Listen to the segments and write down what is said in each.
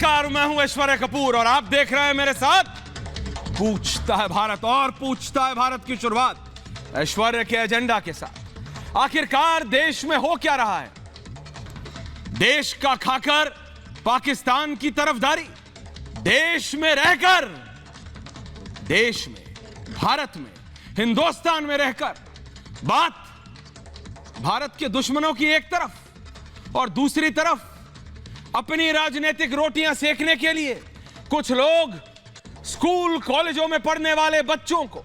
नमस्कार, मैं हूं ऐश्वर्या कपूर और आप देख रहे हैं मेरे साथ पूछता है भारत। और पूछता है भारत की शुरुआत ऐश्वर्या के एजेंडा के साथ। आखिरकार देश में हो क्या रहा है? देश का खाकर पाकिस्तान की तरफदारी, देश में रहकर, देश में, भारत में, हिंदुस्तान में रहकर बात भारत के दुश्मनों की एक तरफ और दूसरी तरफ अपनी राजनीतिक रोटियां सेकने के लिए कुछ लोग स्कूल कॉलेजों में पढ़ने वाले बच्चों को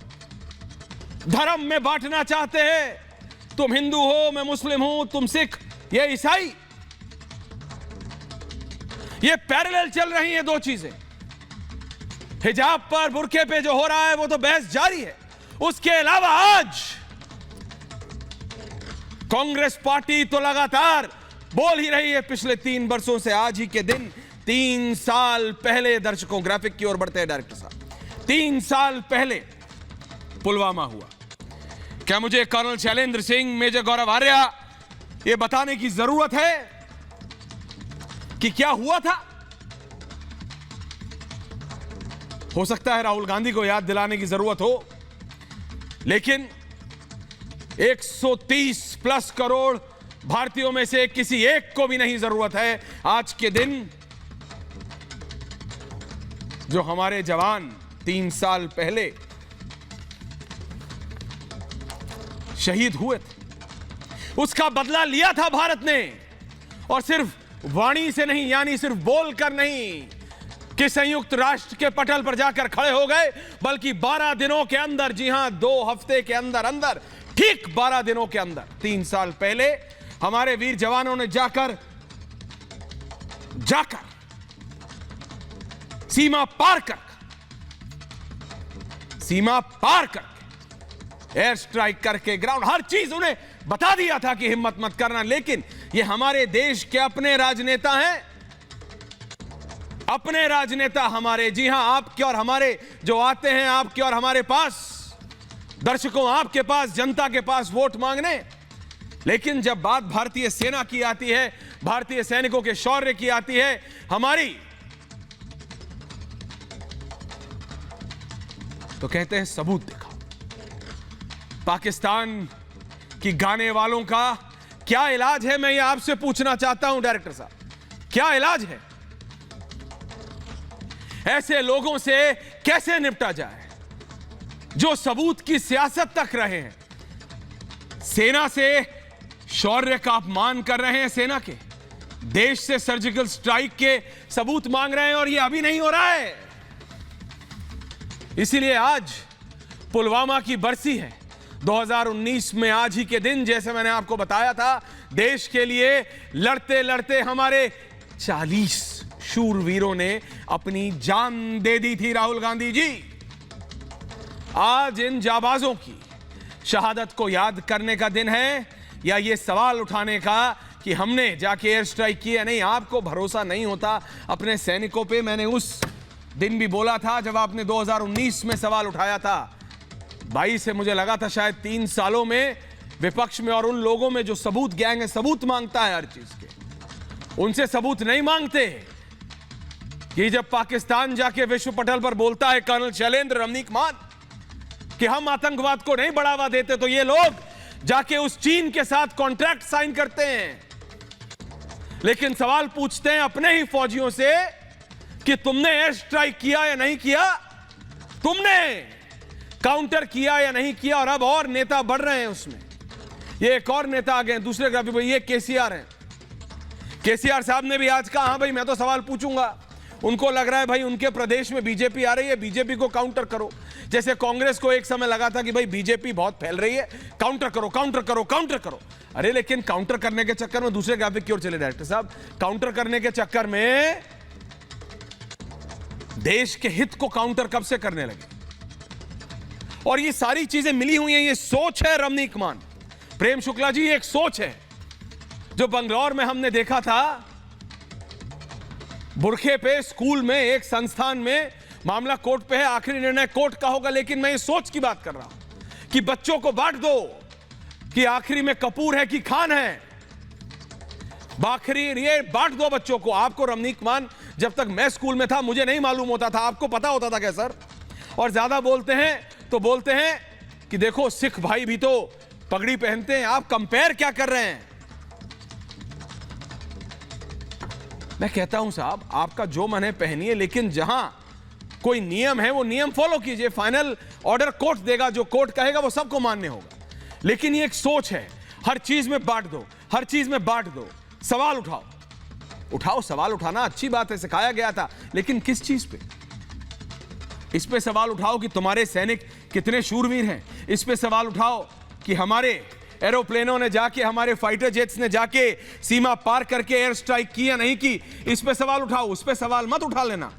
धर्म में बांटना चाहते हैं। तुम हिंदू हो, मैं मुस्लिम हूं, तुम सिख, ये ईसाई। ये पैरेलल चल रही हैं दो चीजें। हिजाब पर, बुर्के पे जो हो रहा है वो तो बहस जारी है। उसके अलावा आज कांग्रेस पार्टी तो लगातार बोल ही रही है पिछले 3 वर्षों से। आज ही के दिन 3 साल पहले, दर्शकों ग्राफिक की ओर बढ़ते हैं डायरेक्टर साहब, 3 साल पहले पुलवामा हुआ। क्या मुझे कर्नल शैलेंद्र सिंह, मेजर गौरव आर्या ये बताने की जरूरत है कि क्या हुआ था? हो सकता है राहुल गांधी को याद दिलाने की जरूरत हो, लेकिन 130+ करोड़ भारतीयों में से किसी एक को भी नहीं जरूरत है आज के दिन जो हमारे जवान 3 साल पहले शहीद हुए थे। उसका बदला लिया था भारत ने, और सिर्फ वाणी से नहीं, यानी सिर्फ बोलकर नहीं कि संयुक्त राष्ट्र के पटल पर जाकर खड़े हो गए, बल्कि 12 दिनों के अंदर, जी हां 2 हफ्ते के अंदर अंदर, ठीक 12 दिनों के अंदर 3 साल पहले हमारे वीर जवानों ने जाकर सीमा पार कर एयर स्ट्राइक करके ग्राउंड, हर चीज उन्हें बता दिया था कि हिम्मत मत करना। लेकिन ये हमारे देश के अपने राजनेता हैं, अपने राजनेता हमारे, जी हां आपके और हमारे, जो आते हैं आपके और हमारे पास, दर्शकों आपके पास, जनता के पास वोट मांगने। लेकिन जब बात भारतीय सेना की आती है, भारतीय सैनिकों के शौर्य की आती है, हमारी, तो कहते हैं सबूत दिखाओ। पाकिस्तान की गाने वालों का क्या इलाज है, मैं ये आपसे पूछना चाहता हूं डायरेक्टर साहब, क्या इलाज है? ऐसे लोगों से कैसे निपटा जाए जो सबूत की सियासत तक रहे हैं, सेना से शौर्य का अपमान कर रहे हैं, सेना के, देश से सर्जिकल स्ट्राइक के सबूत मांग रहे हैं, और यह अभी नहीं हो रहा है। इसीलिए आज पुलवामा की बरसी है 2019 में। आज ही के दिन, जैसे मैंने आपको बताया था, देश के लिए लड़ते लड़ते हमारे 40 शूरवीरों ने अपनी जान दे दी थी। राहुल गांधी जी, आज इन जाबाजों की शहादत को याद करने का दिन है, या ये सवाल उठाने का कि हमने जाके एयर स्ट्राइक किया? नहीं, आपको भरोसा नहीं होता अपने सैनिकों पे। मैंने उस दिन भी बोला था जब आपने 2019 में सवाल उठाया था। 22 से मुझे लगा था शायद 3 सालों में विपक्ष में और उन लोगों में जो सबूत गैंग है, सबूत मांगता है हर चीज के, उनसे सबूत नहीं मांगते कि जब पाकिस्तान जाके विश्व पटल पर बोलता है कर्नल शैलेंद्र रमनीक मान कि हम आतंकवाद को नहीं बढ़ावा देते, तो ये लोग जाके उस चीन के साथ कॉन्ट्रैक्ट साइन करते हैं। लेकिन सवाल पूछते हैं अपने ही फौजियों से कि तुमने एयर स्ट्राइक किया या नहीं किया, तुमने काउंटर किया या नहीं किया। और अब और नेता बढ़ रहे हैं उसमें। ये एक और नेता आ गए दूसरे ग्राफिक पर, ये केसीआर हैं। केसीआर साहब ने भी आज कहा, हां भाई मैं तो सवाल पूछूंगा। उनको लग रहा है भाई उनके प्रदेश में बीजेपी आ रही है, बीजेपी को काउंटर करो। जैसे कांग्रेस को एक समय लगा था कि भाई बीजेपी बहुत फैल रही है, काउंटर करो, काउंटर करो, काउंटर करो। अरे लेकिन काउंटर करने के चक्कर में, दूसरे ग्राफिक की ओर चले डायरेक्टर साहब, काउंटर करने के चक्कर में देश के हित को काउंटर कब से करने लगे? और ये सारी चीजें मिली हुई हैं, ये सोच है रमनीक मान, प्रेम शुक्ला जी, एक सोच है जो बंगलौर में हमने देखा था। बुरखे पे स्कूल में, एक संस्थान में, मामला कोर्ट पे है, आखिरी निर्णय कोर्ट का होगा। लेकिन मैं इस सोच की बात कर रहा हूं कि बच्चों को बांट दो कि आखिरी में कपूर है कि खान है। बाखरी ये बांट दो बच्चों को। आपको रमनीक मान जब तक मैं स्कूल में था मुझे नहीं मालूम होता था, आपको पता होता था क्या सर? और ज्यादा बोलते हैं तो बोलते हैं कि देखो सिख भाई भी तो पगड़ी पहनते हैं, आप कंपेयर क्या कर रहे हैं? मैं कहता हूं साहब, आपका जो मन है पहनिए, लेकिन जहां कोई नियम है वो नियम फॉलो कीजिए। फाइनल ऑर्डर कोर्ट देगा, जो कोर्ट कहेगा वो सबको मान्य होगा। लेकिन ये एक सोच है, हर चीज में बांट दो, हर चीज में बांट दो। सवाल उठाओ, सवाल उठाना अच्छी बात है, सिखाया गया था, लेकिन किस चीज पे? इस पे सवाल उठाओ कि तुम्हारे सैनिक कितने शूरवीर हैं। इस पे सवाल उठाओ कि हमारे एरोप्लेनों ने जाके, हमारे फाइटर जेट्स ने जाके सीमा पार करके एयर स्ट्राइक की या नहीं की। इस पे सवाल उठाओ, उस पे सवाल मत उठा लेना।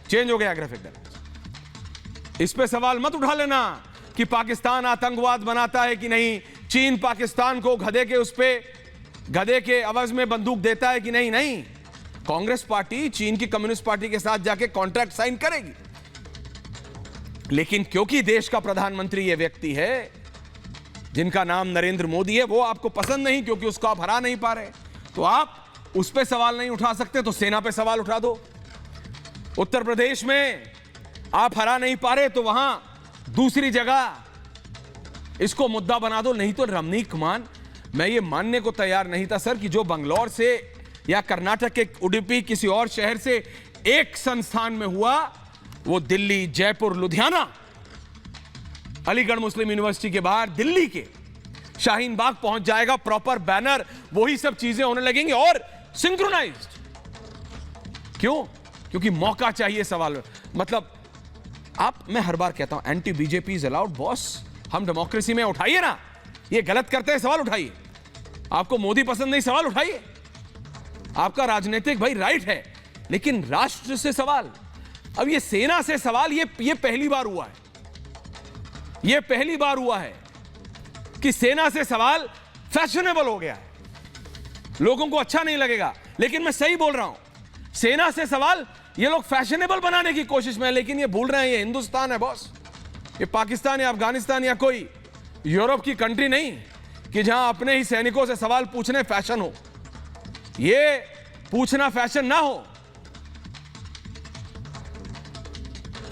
चेंज हो गया ग्राफिक डायरेक्टर। इस पे सवाल मत उठा लेना कि पाकिस्तान आतंकवाद बनाता है कि नहीं, चीन पाकिस्तान को गधे के अवज में बंदूक देता है कि नहीं। नहीं, कांग्रेस पार्टी चीन की कम्युनिस्ट पार्टी के साथ जाके कॉन्ट्रैक्ट साइन करेगी, लेकिन क्योंकि देश का प्रधानमंत्री यह व्यक्ति है जिनका नाम नरेंद्र मोदी है, वो आपको पसंद नहीं क्योंकि उसको आप हरा नहीं पा रहे, तो आप उस पे सवाल नहीं उठा सकते, तो सेना पे सवाल उठा दो। उत्तर प्रदेश में आप हरा नहीं पा रहे, तो वहां दूसरी जगह इसको मुद्दा बना दो। नहीं तो रमनीक मान, मैं ये मानने को तैयार नहीं था सर कि जो बंगलौर से या कर्नाटक के उडुपी किसी और शहर से एक संस्थान में हुआ, वो दिल्ली, जयपुर, लुधियाना, अलीगढ़ मुस्लिम यूनिवर्सिटी के बाहर दिल्ली के शाहीन बाग पहुंच जाएगा। प्रॉपर बैनर, वही सब चीजें होने लगेंगी और सिंक्रोनाइज्ड। क्यों? क्योंकि मौका चाहिए सवाल। मतलब मैं हर बार कहता हूं anti BJP is allowed boss, हम डेमोक्रेसी में उठाइए ना, ये गलत करते हैं सवाल उठाइए। आपको मोदी पसंद नहीं, सवाल उठाइए, आपका राजनीतिक भाई राइट है, लेकिन राष्ट्र से सवाल। अब ये सेना से सवाल, ये पहली बार हुआ है, ये पहली बार हुआ है कि सेना से सवाल फैशनेबल हो गया है। लोगों को अच्छा नहीं लगेगा, लेकिन मैं सही बोल रहा हूं, सेना से सवाल ये लोग फैशनेबल बनाने की कोशिश में है, लेकिन ये भूल रहे हैं ये हिंदुस्तान है बॉस, ये पाकिस्तान या अफगानिस्तान या कोई यूरोप की कंट्री नहीं कि जहां अपने ही सैनिकों से सवाल पूछने फैशन हो। ये पूछना फैशन ना हो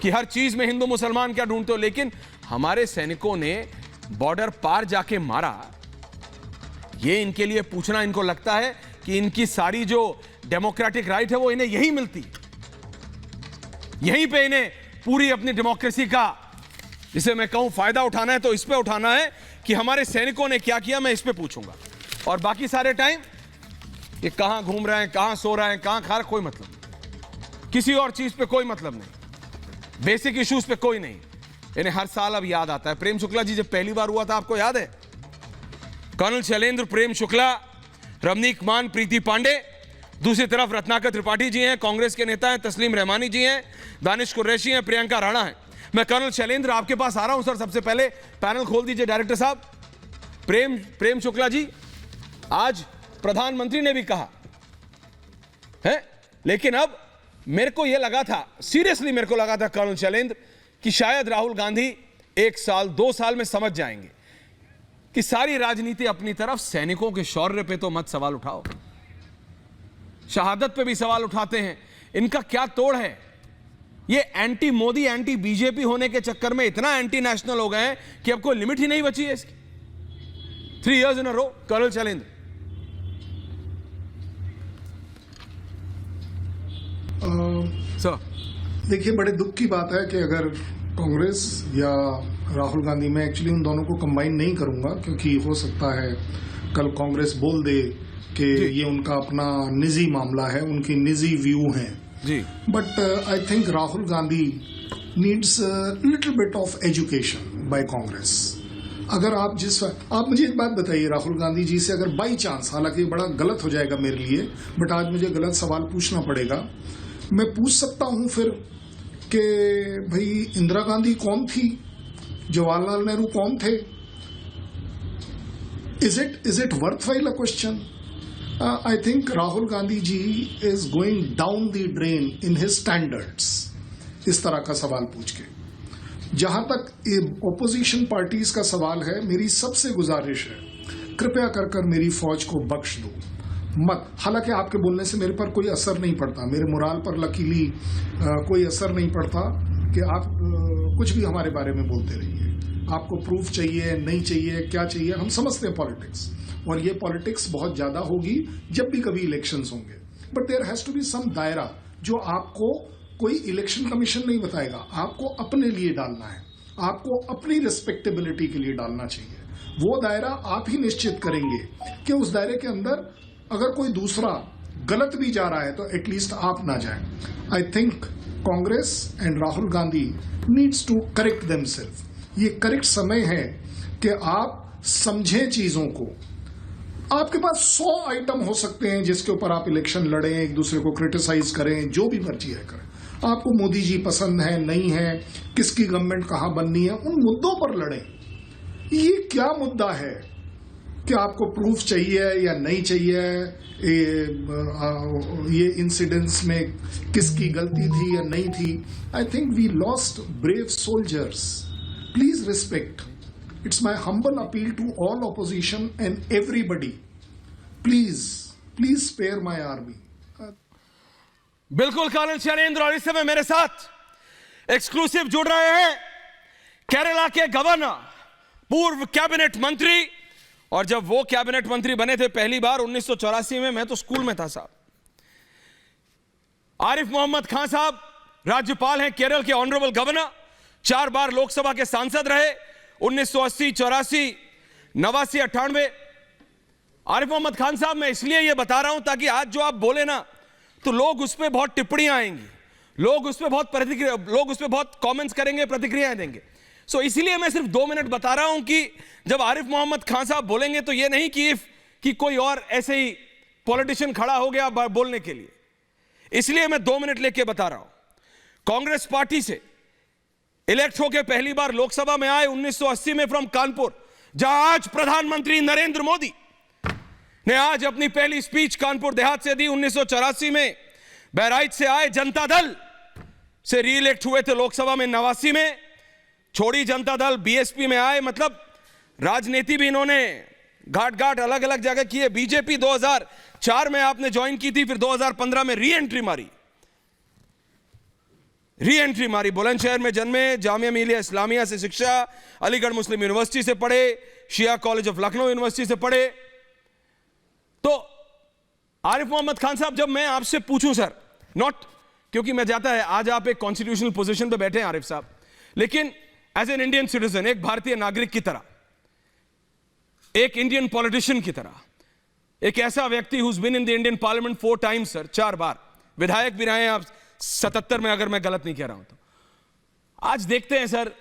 कि हर चीज में हिंदू मुसलमान क्या ढूंढते हो, लेकिन हमारे सैनिकों ने बॉर्डर पार जाके मारा, ये इनके लिए पूछना, इनको लगता है कि इनकी सारी जो डेमोक्रेटिक राइट है वो इन्हें यही मिलती, यहीं पे इन्हें पूरी अपनी डेमोक्रेसी का, जिसे मैं कहूं फायदा उठाना है, तो इस पे उठाना है कि हमारे सैनिकों ने क्या किया, मैं इस पे पूछूंगा। और बाकी सारे टाइम ये कहां घूम रहे हैं, कहां सो रहे हैं, कहां खा रहे, कोई मतलब नहीं, किसी और चीज पे कोई मतलब नहीं, बेसिक इश्यूज पे कोई नहीं। इन्हें हर साल अब याद आता है। प्रेम शुक्ला जी जब पहली बार हुआ था, आपको याद है? कर्नल शैलेंद्र, प्रेम शुक्ला, रमनीक मान, प्रीति पांडे, दूसरी तरफ रत्नाकर त्रिपाठी जी हैं, कांग्रेस के नेता हैं, तस्लीम रहमानी जी हैं, दानिश कुरैशी हैं, प्रियंका राणा हैं। मैं कर्नल शैलेंद्र आपके पास आ रहा हूं सर, सबसे पहले पैनल खोल दीजिए डायरेक्टर साहब। प्रेम शुक्ला जी, आज प्रधानमंत्री ने भी कहा है, लेकिन अब मेरे को यह लगा था, सीरियसली मेरे को लगा था कर्नल शैलेंद्र, कि शायद राहुल गांधी 1 साल 2 साल में समझ जाएंगे कि सारी राजनीति अपनी तरफ, सैनिकों के शौर्य पे तो मत सवाल उठाओ, शहादत पे भी सवाल उठाते हैं, इनका क्या तोड़ है? ये एंटी मोदी, एंटी बीजेपी होने के चक्कर में इतना एंटी नेशनल हो गए हैं कि अब कोई लिमिट ही नहीं बची है इसकी। 3 years in a row, colonel Shailendra. Sir देखिए, बड़े दुख की बात है कि अगर कांग्रेस या राहुल गांधी, में एक्चुअली उन दोनों को कंबाइन नहीं करूंगा, क्योंकि हो सकता है कल कांग्रेस बोल दे कि ये उनका अपना निजी मामला है, उनकी निजी व्यू हैं जी। But I think Rahul Gandhi needs little bit of education by Congress. अगर आप मुझे एक बात बताइए, राहुल गांधी जी से अगर बाई चांस, हालांकि बड़ा गलत हो जाएगा मेरे लिए, बट आज मुझे गलत सवाल पूछना पड़ेगा, मैं पूछ सकता हूं फिर कि भाई इंदिरा गांधी कौन थी, जवाहरलाल नेहरू कौन थे? Is it worthwhile a question? I think Rahul Gandhi ji is going down the drain in his standards, इस तरह का सवाल पूछ के। जहां तक ओपोजिशन पार्टीज का सवाल है, मेरी सबसे गुजारिश है, कृपया कर मेरी फौज को बख्श दो। मत, हालांकि आपके बोलने से मेरे पर कोई असर नहीं पड़ता, मेरे मोराल पर लकीली कोई असर नहीं पड़ता कि आप कुछ भी हमारे बारे में बोलते रहिए। आपको प्रूफ चाहिए, नहीं चाहिए, क्या चाहिए, हम समझते हैं पॉलिटिक्स, और ये पॉलिटिक्स बहुत ज्यादा होगी जब भी कभी इलेक्शंस होंगे, but there has to be some दायरा जो आपको कोई इलेक्शन कमीशन नहीं बताएगा, आपको अपने लिए डालना है, आपको अपनी रिस्पेक्टेबिलिटी के लिए डालना चाहिए। वो दायरा आप ही निश्चित करेंगे कि उस दायरे के अंदर अगर कोई दूसरा गलत भी जा रहा है तो एटलीस्ट आप ना जाएं। I think Congress and Rahul Gandhi needs to correct themselves. ये करेक्ट समय है कि आप समझें चीजों को। आपके पास 100 आइटम हो सकते हैं जिसके ऊपर आप इलेक्शन लड़ें, एक दूसरे को क्रिटिसाइज करें, जो भी मर्जी है करें। आपको मोदी जी पसंद है, नहीं है, किसकी गवर्नमेंट कहां बननी है, उन मुद्दों पर लड़ें। ये क्या मुद्दा है कि आपको प्रूफ चाहिए या नहीं चाहिए, ये इंसिडेंट्स में किसकी गलती थी या नहीं थी। I think we lost brave soldiers. Please respect. It's my humble appeal to all opposition and everybody, please spare my army. बिल्कुल कर्नल शैलेंद्र, और इस समय मेरे साथ एक्सक्लूसिव जुड़ रहे हैं केरला के गवर्नर, पूर्व कैबिनेट मंत्री, और जब वो कैबिनेट मंत्री बने थे पहली बार 1984 में, मैं तो स्कूल में था साहब, आरिफ मोहम्मद खान साहब राज्यपाल हैं केरल के, ऑनरेबल गवर्नर, 4 बार लोकसभा के सांसद रहे, 1980, 84, 89, 98। आरिफ मोहम्मद खान साहब, मैं इसलिए ये बता रहा हूं ताकि आज जो आप बोले ना तो लोग उस पर बहुत टिप्पणियां आएंगी, लोग उस पर बहुत कमेंट्स करेंगे, प्रतिक्रियाएं देंगे। सो इसलिए मैं सिर्फ 2 मिनट बता रहा हूं कि जब आरिफ मोहम्मद खान साहब बोलेंगे तो ये नहीं कि कोई और ऐसे ही पॉलिटिशियन खड़ा हो गया बोलने के लिए, इसलिए मैं 2 मिनट लेके बता रहा हूं। कांग्रेस पार्टी से इलेक्ट होकर पहली बार लोकसभा में आए 1980 में फ्रॉम कानपुर, जहां आज प्रधानमंत्री नरेंद्र मोदी ने आज अपनी पहली स्पीच कानपुर देहात से दी। 1984 में बहराइच से आए, जनता दल से रीइलेक्ट हुए थे लोकसभा में 89 में, छोड़ी जनता दल, बीएसपी में आए, मतलब राजनीति भी इन्होंने घाट घाट अलग अलग जगह की है। बीजेपी 2004 में आपने ज्वाइन की थी, फिर 2015 में री एंट्री मारी। बुलंदशहर में जन्मे, जामिया मिलिया इस्लामिया से शिक्षा, अलीगढ़ मुस्लिम यूनिवर्सिटी से पढ़े, शिया कॉलेज ऑफ लखनऊ यूनिवर्सिटी से पढ़े। तो आरिफ मोहम्मद खान साहब, जब मैं आपसे पूछूं सर, नॉट क्योंकि मैं जाता है आज आप एक कॉन्स्टिट्यूशनल पोजीशन पे बैठे हैं आरिफ साहब, लेकिन एज एन इंडियन सिटीजन, एक भारतीय नागरिक की तरह, एक इंडियन पॉलिटिशियन की तरह, एक ऐसा व्यक्ति who's been in the Indian parliament 4 times sir, 4 बार विधायक भी रहे हैं आप 77 में, अगर मैं गलत नहीं कह रहा हूं तो। आज देखते हैं सर,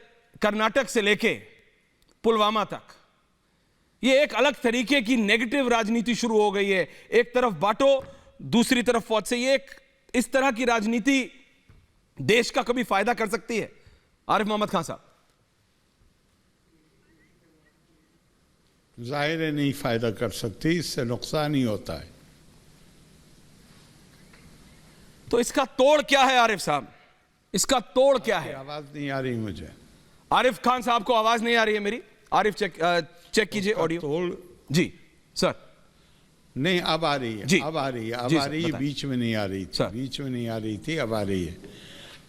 कर्नाटक से लेके पुलवामा तक ये एक अलग तरीके की नेगेटिव राजनीति शुरू हो गई है। एक तरफ बांटो, दूसरी तरफ फौज से। ये एक इस तरह की राजनीति देश का कभी फायदा कर सकती है आरिफ मोहम्मद खान साहब? जाहिर है नहीं फायदा कर सकती, इससे नुकसान ही होता है। तो इसका तोड़ क्या है आरिफ साहब? इसका तोड़ क्या है? आवाज नहीं आ रही मुझे। आरिफ खान साहब को आवाज नहीं आ रही है मेरी? आरिफ चेक कीजिए ऑडियो। तोड़ जी सर। नहीं, अब आ रही है जी, अब आ रही है, जी अब आ सर, रही है, बताएं। बीच में नहीं आ रही थी, सर। बीच में नहीं आ रही थी, अब आ रही है।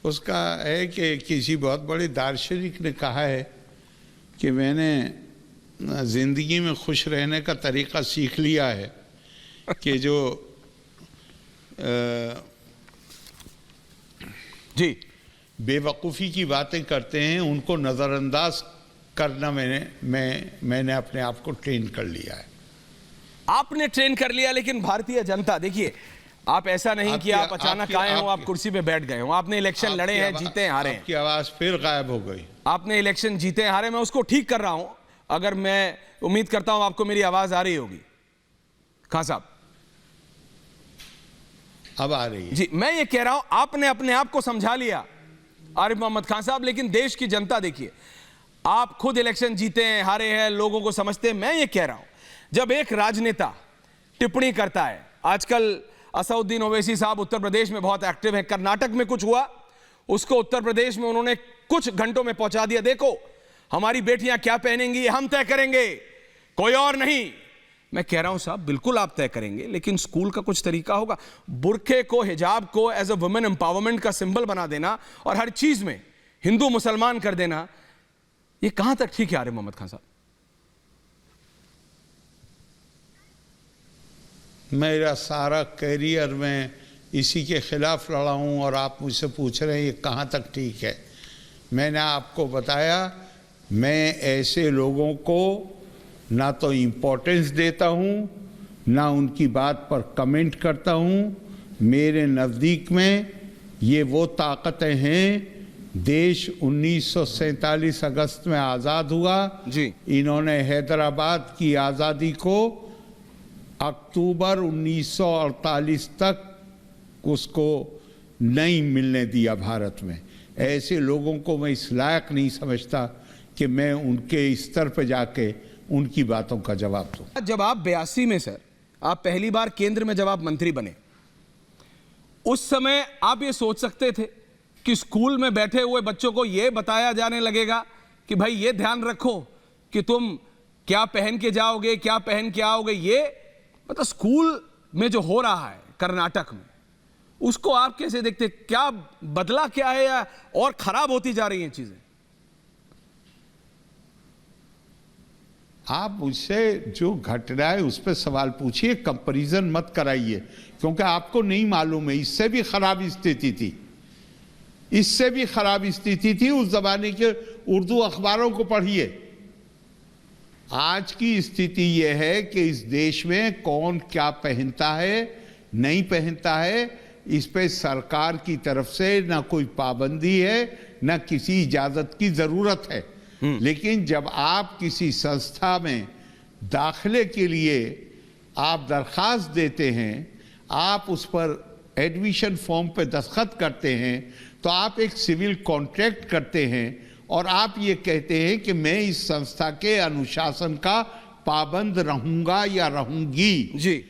उसका है कि किसी बहुत बड़े दार्शनिक ने कहा है कि मैंने जिंदगी में खुश रहने का तरीका सीख लिया है कि जो जी बेवकूफ़ी की बातें करते हैं उनको नज़रअंदाज करना मैंने अपने आप को ट्रेन कर लिया है। आपने ट्रेन कर लिया, लेकिन भारतीय जनता, देखिए आप ऐसा नहीं कि आप अचानक आए हो, आप कुर्सी पे बैठ गए हो। आपने इलेक्शन लड़े हैं, जीते हैं, हारे हैं। आपकी आवाज फिर गायब हो गई। आपने इलेक्शन जीते हैं, हारे, मैं उसको ठीक कर रहा हूं। अगर मैं उम्मीद करता हूं आपको मेरी आवाज आ रही होगी खान साहब। अब आ रही है जी, मैं ये कह रहा हूं आपने अपने आप को समझा लिया आरिफ मोहम्मद खान साहब, लेकिन देश की जनता देखिए, आप खुद इलेक्शन जीते हैं, हारे हैं, लोगों को समझते हैं। मैं ये कह रहा हूं, जब एक राजनेता टिप्पणी करता है, आजकल असउद्दीन ओवैसी साहब उत्तर प्रदेश में बहुत एक्टिव हैं, कर्नाटक में कुछ हुआ, उसको उत्तर प्रदेश में उन्होंने कुछ घंटों में पहुंचा दिया। देखो हमारी बेटियां क्या पहनेंगी हम तय करेंगे, कोई और नहीं। मैं कह रहा हूं साहब, बिल्कुल आप तय करेंगे, लेकिन स्कूल का कुछ तरीका होगा। बुर्के को, हिजाब को एज अ वुमेन एम्पावरमेंट का सिंबल बना देना और हर चीज में हिंदू मुसलमान कर देना, ये कहां तक ठीक है आरिफ मोहम्मद खान साहब? मेरा सारा करियर में इसी के खिलाफ लड़ा हूं और आप मुझसे पूछ रहे हैं ये कहां तक ठीक है। मैंने आपको बताया, मैं ऐसे लोगों को ना तो इम्पोर्टेंस देता हूं, ना उनकी बात पर कमेंट करता हूं। मेरे नज़दीक में ये वो ताकतें हैं, देश 1947 अगस्त में आज़ाद हुआ जी। इन्होंने हैदराबाद की आज़ादी को अक्टूबर 1948 तक उसको नहीं मिलने दिया भारत में। ऐसे लोगों को मैं इस लायक नहीं समझता कि मैं उनके स्तर पर जाके उनकी बातों का जवाब दूं। जब आप 82 में सर, आप पहली बार केंद्र में जब आप मंत्री बने, उस समय आप ये सोच सकते थे कि स्कूल में बैठे हुए बच्चों को यह बताया जाने लगेगा कि भाई ये ध्यान रखो कि तुम क्या पहन के जाओगे, क्या पहन के आओगे? ये मतलब स्कूल में जो हो रहा है कर्नाटक में, उसको आप कैसे देखते? क्या बदला क्या है या और खराब होती जा रही हैं चीजें? आप मुझसे जो घट रहा है उस पर सवाल पूछिए, कंपैरिजन मत कराइए, क्योंकि आपको नहीं मालूम है। इससे भी खराब स्थिति थी, इससे भी खराब स्थिति थी। उस जमाने के उर्दू अखबारों को पढ़िए। आज की स्थिति यह है कि इस देश में कौन क्या पहनता है, नहीं पहनता है, इस पे सरकार की तरफ से ना कोई पाबंदी है, ना किसी इजाजत की जरूरत है। लेकिन जब आप किसी संस्था में दाखिले के लिए आप दरखास्त देते हैं, आप उस पर एडमिशन फॉर्म पे दस्तखत करते हैं, तो आप एक सिविल कॉन्ट्रैक्ट करते हैं और आप ये कहते हैं कि मैं इस संस्था के अनुशासन का पाबंद रहूंगा या रहूंगी। जी।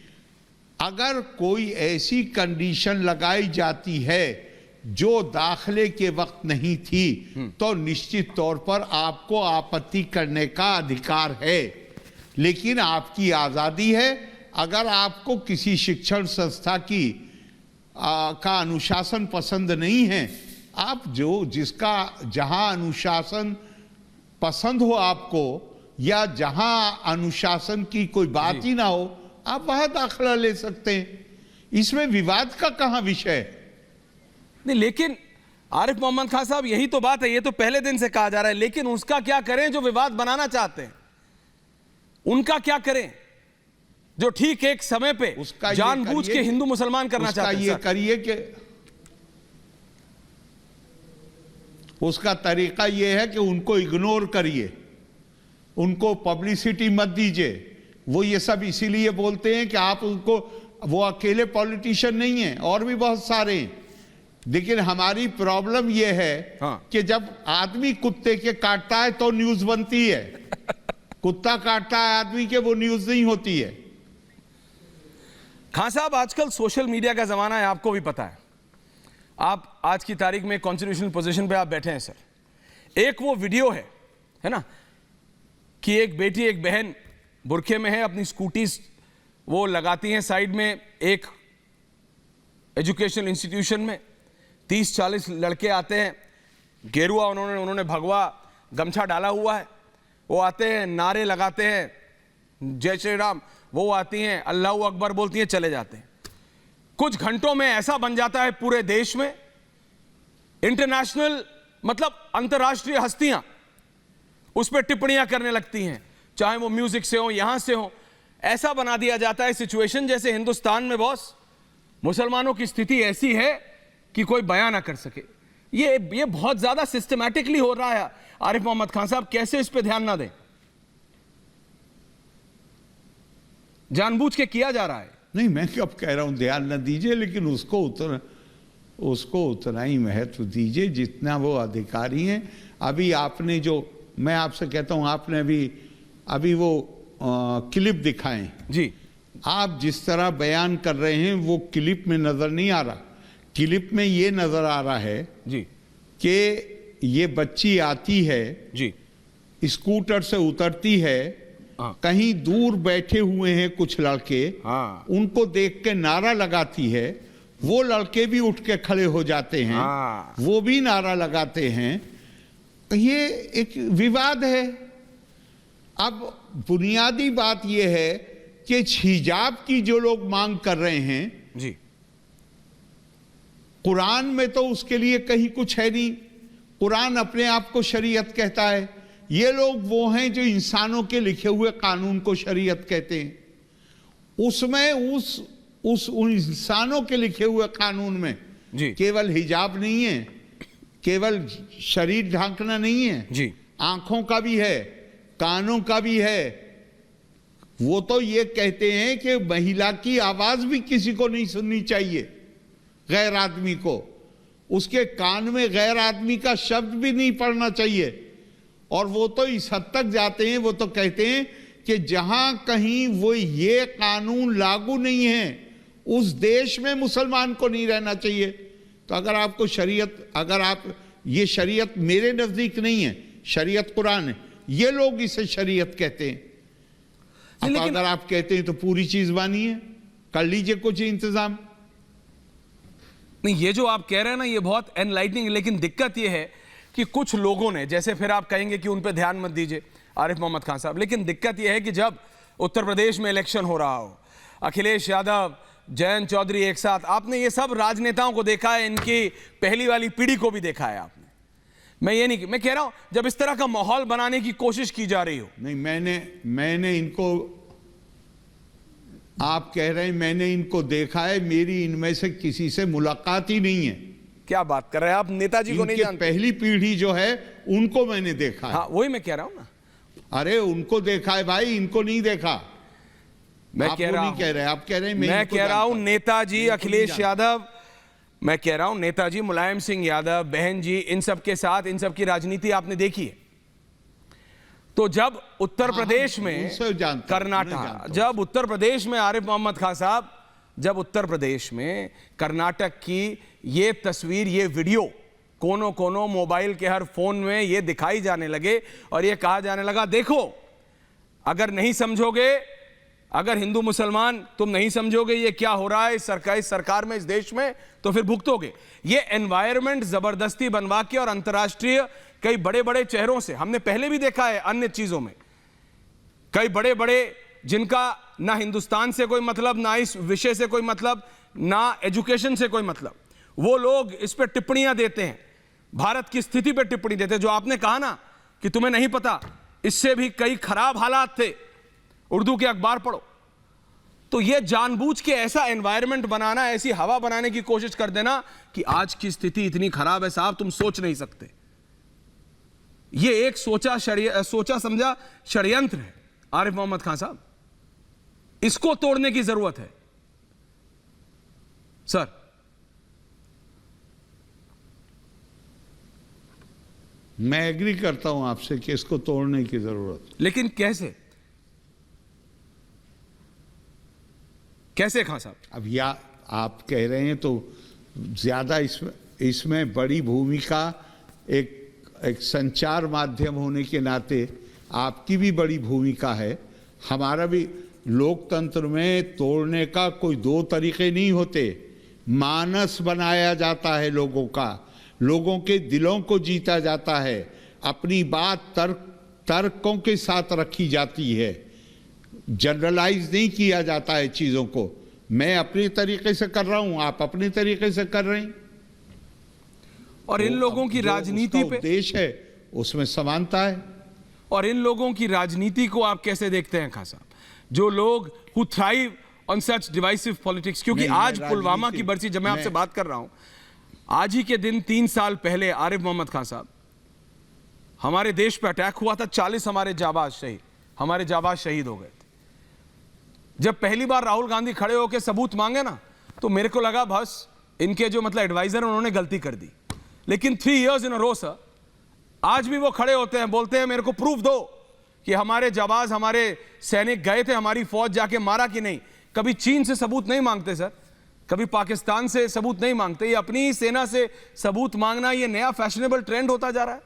अगर कोई ऐसी कंडीशन लगाई जाती है जो दाखिले के वक्त नहीं थी, तो निश्चित तौर पर आपको आपत्ति करने का अधिकार है, लेकिन आपकी आज़ादी है। अगर आपको किसी शिक्षण संस्था की का अनुशासन पसंद नहीं है, आप जिसका जहां अनुशासन पसंद हो आपको, या जहां अनुशासन की कोई बात ही ना हो, आप वहां दाखिला ले सकते हैं। इसमें विवाद का कहां विषय है? नहीं, लेकिन आरिफ मोहम्मद खान साहब, यही तो बात है। ये तो पहले दिन से कहा जा रहा है, लेकिन उसका क्या करें जो विवाद बनाना चाहते हैं? उनका क्या करें जो ठीक एक समय पे जानबूझ के हिंदू मुसलमान करना चाहते हैं? ये करिए कि उसका तरीका यह है कि उनको इग्नोर करिए, उनको पब्लिसिटी मत दीजिए। वो ये सब इसीलिए बोलते हैं कि आप उनको, वो अकेले पॉलिटिशियन नहीं है, और भी बहुत सारे हैं। लेकिन हमारी प्रॉब्लम यह है कि जब आदमी कुत्ते के काटता है तो न्यूज बनती है, कुत्ता काटता है आदमी के, वो न्यूज नहीं होती है। खान साहब, आजकल सोशल मीडिया का जमाना है, आपको भी पता है। आप आज की तारीख में कॉन्स्टिट्यूशनल पोजीशन पे आप बैठे हैं सर। एक वो वीडियो है ना, कि एक बेटी एक बहन बुरखे में है, अपनी स्कूटी वो लगाती हैं साइड में एक एजुकेशनल इंस्टीट्यूशन में। 30-40 लड़के आते हैं, गेरुआ उन्होंने भगवा गमछा डाला हुआ है, वो आते हैं, नारे लगाते हैं, जय श्री राम, वो आती हैं, अल्लाह अकबर बोलती हैं, चले जाते हैं। कुछ घंटों में ऐसा बन जाता है पूरे देश में, इंटरनेशनल मतलब अंतर्राष्ट्रीय हस्तियां उस पर टिप्पणियां करने लगती हैं, चाहे वो म्यूजिक से हो, यहां से हो। ऐसा बना दिया जाता है सिचुएशन जैसे हिंदुस्तान में बॉस मुसलमानों की स्थिति ऐसी है कि कोई बयान ना कर सके। ये बहुत ज्यादा सिस्टमैटिकली हो रहा है। आरिफ मोहम्मद खान साहब, कैसे इस पे ध्यान ना दें? जानबूझ के किया जा रहा है। नहीं, मैं कब कह रहा हूं ध्यान न दीजिए, लेकिन उसको उतना ही महत्व दीजिए जितना वो अधिकारी हैं। अभी आपने जो, मैं आपसे कहता हूं, आपने अभी वो क्लिप दिखाएं जी। आप जिस तरह बयान कर रहे हैं वो क्लिप में नजर नहीं आ रहा। क्लिप में ये नजर आ रहा है जी कि ये बच्ची आती है जी, स्कूटर से उतरती है कहीं दूर बैठे हुए हैं कुछ लड़के, उनको देख के नारा लगाती है, वो लड़के भी उठ के खड़े हो जाते हैं, वो भी नारा लगाते हैं। ये एक विवाद है। अब बुनियादी बात यह है कि हिजाब की जो लोग मांग कर रहे हैं जी, कुरान में तो उसके लिए कहीं कुछ है नहीं। कुरान अपने आप को शरीयत कहता है। ये लोग वो हैं जो इंसानों के लिखे हुए कानून को शरीयत कहते हैं। उसमें उन इंसानों के लिखे हुए कानून में जी, केवल हिजाब नहीं है, केवल शरीर ढांकना नहीं है जी, आंखों का भी है, कानों का भी है। वो तो ये कहते हैं कि महिला की आवाज भी किसी को नहीं सुननी चाहिए, गैर आदमी को। उसके कान में गैर आदमी का शब्द भी नहीं पड़ना चाहिए। और वो तो इस हद तक जाते हैं, वो तो कहते हैं कि जहां कहीं वो ये कानून लागू नहीं है उस देश में मुसलमान को नहीं रहना चाहिए। तो अगर आपको शरीयत, अगर आप ये शरीयत मेरे नजदीक नहीं है, शरीयत कुरान है, ये लोग इसे शरीयत कहते हैं। अब अगर आप कहते हैं तो पूरी चीज मानिए, कर लीजिए कुछ इंतजाम। नहीं, ये जो आप कह रहे हैं ना, ये बहुत एनलाइटनिंग। लेकिन दिक्कत ये है कि कुछ लोगों ने, जैसे फिर आप कहेंगे कि उन पे ध्यान मत दीजिए आरिफ मोहम्मद खान साहब, लेकिन दिक्कत ये है कि जब उत्तर प्रदेश में इलेक्शन हो रहा हो, अखिलेश यादव, जयंत चौधरी एक साथ, आपने ये सब राजनेताओं को देखा है, इनकी पहली वाली पीढ़ी को भी देखा है आपने। मैं ये नहीं, मैं कह रहा हूं जब इस तरह का माहौल बनाने की कोशिश की जा रही हो। नहीं, मैंने इनको, आप कह रहे हैं मैंने इनको देखा है, मेरी इनमें से किसी से मुलाकात ही नहीं है। क्या बात कर रहे हैं आप? नेताजी को नहीं जानते? पहली पीढ़ी जो है उनको मैंने देखा है। हाँ, वही मैं कह रहा हूं ना। अरे उनको देखा है भाई, इनको नहीं देखा। मैं कह रहा हूं, नहीं कह रहे, आप कह रहे हैं मैं कह रहा हूं नेताजी अखिलेश यादव, मैं कह रहा हूं नेताजी मुलायम सिंह यादव, बहन जी, इन सब के साथ इन सब की राजनीति आपने देखी है। तो जब उत्तर प्रदेश में कर्नाटक, जब उत्तर प्रदेश में आरिफ मोहम्मद खान साहब, जब उत्तर प्रदेश में कर्नाटक की ये तस्वीर, ये वीडियो कोनों कोनों मोबाइल के हर फोन में ये दिखाई जाने लगे और ये कहा जाने लगा, देखो अगर नहीं समझोगे, अगर हिंदू मुसलमान तुम नहीं समझोगे ये क्या हो रहा है इस सरकार में, इस देश में, तो फिर भुगतोगे। ये एनवायरनमेंट जबरदस्ती बनवा के, और अंतर्राष्ट्रीय कई बड़े बड़े चेहरों से हमने पहले भी देखा है अन्य चीजों में, कई बड़े बड़े जिनका ना हिंदुस्तान से कोई मतलब, ना इस विषय से कोई मतलब, ना एजुकेशन से कोई मतलब, वो लोग इस पे टिप्पणियां देते हैं, भारत की स्थिति पे टिप्पणी देते हैं। जो आपने कहा ना कि तुम्हें नहीं पता, इससे भी कई खराब हालात थे, उर्दू के अखबार पढ़ो। तो ये जानबूझ के ऐसा एनवायरनमेंट बनाना, ऐसी हवा बनाने की कोशिश कर देना कि आज की स्थिति इतनी खराब है साहब, तुम सोच नहीं सकते। ये एक सोचा समझा षड्यंत्र है आरिफ मोहम्मद खान साहब, इसको तोड़ने की जरूरत है सर। मैं एग्री करता हूं आपसे कि इसको तोड़ने की जरूरत, लेकिन कैसे खान साहब? अब या आप कह रहे हैं तो ज्यादा इसमें बड़ी भूमिका एक संचार माध्यम होने के नाते आपकी भी बड़ी भूमिका है, हमारा भी। लोकतंत्र में तोड़ने का कोई दो तरीके नहीं होते, मानस बनाया जाता है लोगों का, लोगों के दिलों को जीता जाता है, अपनी बात तर्कों के साथ रखी जाती है, जनरलाइज नहीं किया जाता है चीजों को। मैं अपने तरीके से कर रहा हूं, आप अपने तरीके से कर रहे हैं, और इन लोगों की राजनीति पे देश है उसमें समानता है। और इन लोगों की राजनीति को आप कैसे देखते हैं खान साहब, जो लोग who thrive on such divisive politics? क्योंकि आज पुलवामा की बरसी, जब मैं आपसे बात कर रहा हूं, आज ही के दिन 3 साल पहले आरिफ मोहम्मद खान साहब, हमारे देश पे अटैक हुआ था, 40 हमारे जाबाज शहीद हो गए थे। जब पहली बार राहुल गांधी खड़े होकर सबूत मांगे ना, तो मेरे को लगा बस इनके जो मतलब एडवाइजर उन्होंने गलती कर दी। लेकिन 3 years in a row sir, आज भी वो खड़े होते हैं, बोलते हैं मेरे को प्रूफ दो कि हमारे जाबाज, हमारे सैनिक गए थे, हमारी फौज जाके मारा कि नहीं। कभी चीन से सबूत नहीं मांगते सर, कभी पाकिस्तान से सबूत नहीं मांगते। ये अपनी ही सेना से सबूत मांगना, ये नया फैशनेबल ट्रेंड होता जा रहा है।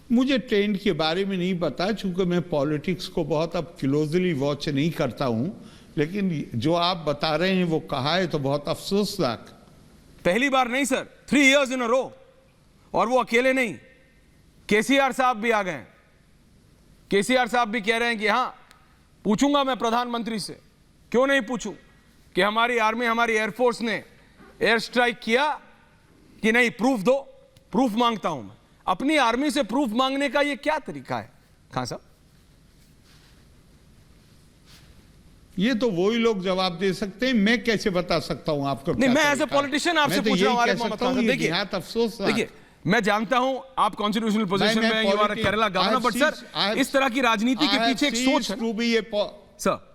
मुझे ट्रेंड के बारे में नहीं पता, चूंकि मैं पॉलिटिक्स को बहुत अब क्लोजली वॉच नहीं करता हूं, लेकिन जो आप बता रहे हैं वो कहा है तो बहुत अफसोसनाक। पहली बार नहीं sir, 3 years in a row। और वो अकेले नहीं, केसीआर साहब भी आ गए। केसीआर साहब भी कह रहे हैं कि हां, पूछूंगा मैं प्रधानमंत्री से, क्यों नहीं पूछूं, कि हमारी आर्मी, हमारी एयरफोर्स ने एयर स्ट्राइक किया कि नहीं, प्रूफ दो। प्रूफ मांगता हूं मैं। अपनी आर्मी से प्रूफ मांगने का ये क्या तरीका है खान साहब? ये तो वही लोग जवाब दे सकते हैं, मैं कैसे बता सकता हूं आपको? नहीं, मैं एज ए पॉलिटिशियन आपसे पूछ रहा हूं। देखिए, अफसोस, देखिए, मैं जानता हूं आप कॉन्स्टिट्यूशनल पोजीशन में, you are Kerala governor, but sir इस तरह की राजनीति के पीछे एक सोच है सर।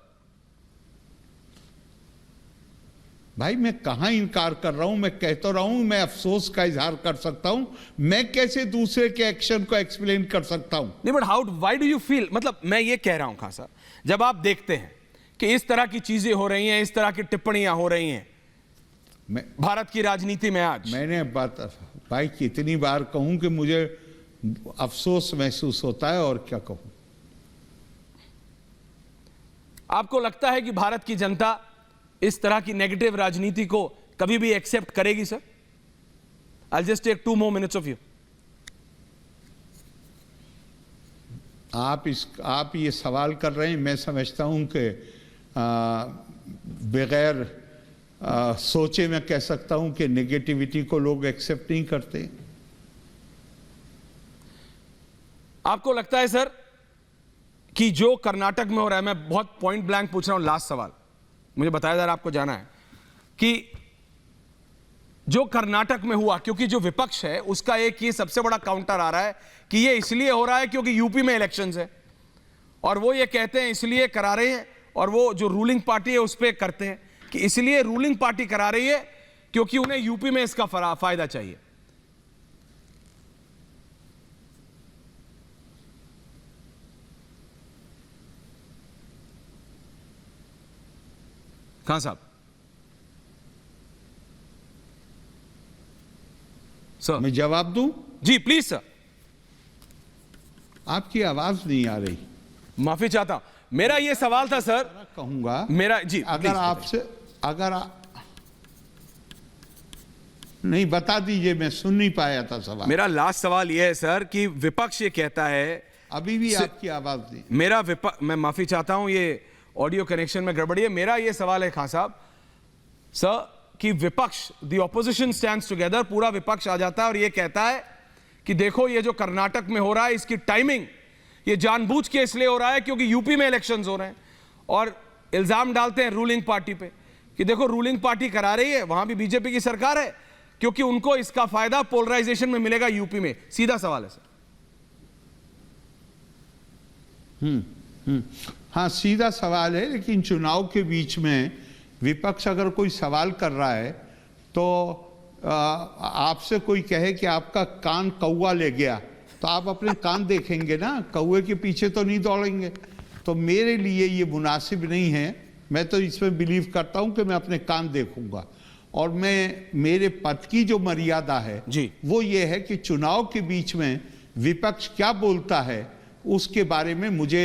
भाई मैं कहां इनकार कर रहा हूं, मैं कहता रहा हूं, मैं अफसोस का इजहार कर सकता हूं, मैं कैसे दूसरे के एक्शन को एक्सप्लेन कर सकता हूं? नहीं, but why do you feel, मतलब मैं ये कह रहा हूं खान साहब, जब आप देखते हैं कि इस तरह की चीजें हो रही हैं, इस तरह की टिप्पणियां हो रही हैं भारत की राजनीति में आज, मैंने बात भाई कितनी बार कहूं कि मुझे अफसोस महसूस होता है, और क्या कहूं। आपको लगता है कि भारत की जनता इस तरह की नेगेटिव राजनीति को कभी भी एक्सेप्ट करेगी sir? I just take 2 more minutes of you. आप ये सवाल कर रहे हैं, मैं समझता हूं कि बगैर सोचे मैं कह सकता हूं कि नेगेटिविटी को लोग एक्सेप्ट नहीं करते। आपको लगता है सर कि जो कर्नाटक में हो रहा है, मैं बहुत पॉइंट ब्लैंक पूछ रहा हूं, लास्ट सवाल मुझे बताया जा रहा है, आपको जाना है कि जो कर्नाटक में हुआ, क्योंकि जो विपक्ष है उसका एक ये सबसे बड़ा काउंटर आ रहा है कि ये इसलिए हो रहा है क्योंकि यूपी में इलेक्शंस है, और वो ये कहते हैं इसलिए करा रहे हैं, और वो जो रूलिंग पार्टी है उस पर करते हैं कि इसलिए रूलिंग पार्टी करा रही है क्योंकि उन्हें यूपी में इसका फायदा चाहिए। खान साहब, सर मैं जवाब दूं? जी प्लीज सर। आपकी आवाज नहीं आ रही, माफी चाहता हूं, मेरा ये सवाल था सर। कहूंगा मेरा जी, अगर आपसे नहीं बता दीजिए, मैं सुन नहीं पाया था सवाल। मेरा लास्ट सवाल यह है सर कि विपक्ष ये कहता है, अभी भी आपकी आवाज नहीं। मेरा मैं माफी चाहता हूं, ये ऑडियो कनेक्शन में गड़बड़ी है। मेरा ये सवाल है खान साहब सर कि विपक्ष, द ऑपोजिशन स्टैंड्स टुगेदर, पूरा विपक्ष आ जाता है और ये कहता है कि देखो ये जो कर्नाटक में हो रहा है इसकी टाइमिंग ये जानबूझ के इसलिए हो रहा है क्योंकि यूपी में इलेक्शंस हो रहे हैं, और इल्जाम डालते हैं रूलिंग पार्टी पे कि देखो रूलिंग पार्टी करा रही है, वहां भी बीजेपी की सरकार है, क्योंकि उनको इसका फायदा पोलराइजेशन में मिलेगा यूपी में। सीधा सवाल है सर। हाँ, सीधा सवाल है, लेकिन चुनाव के बीच में विपक्ष अगर कोई सवाल कर रहा है तो आपसे कोई कहे कि आपका कान कौवा ले गया, तो आप अपने कान देखेंगे ना, कौवे के पीछे तो नहीं दौड़ेंगे। तो मेरे लिए ये मुनासिब नहीं है। मैं तो इसमें बिलीव करता हूं कि मैं अपने कान देखूंगा, और मेरे पद की जो मर्यादा है जी, वो ये है कि चुनाव के बीच में विपक्ष क्या बोलता है उसके बारे में मुझे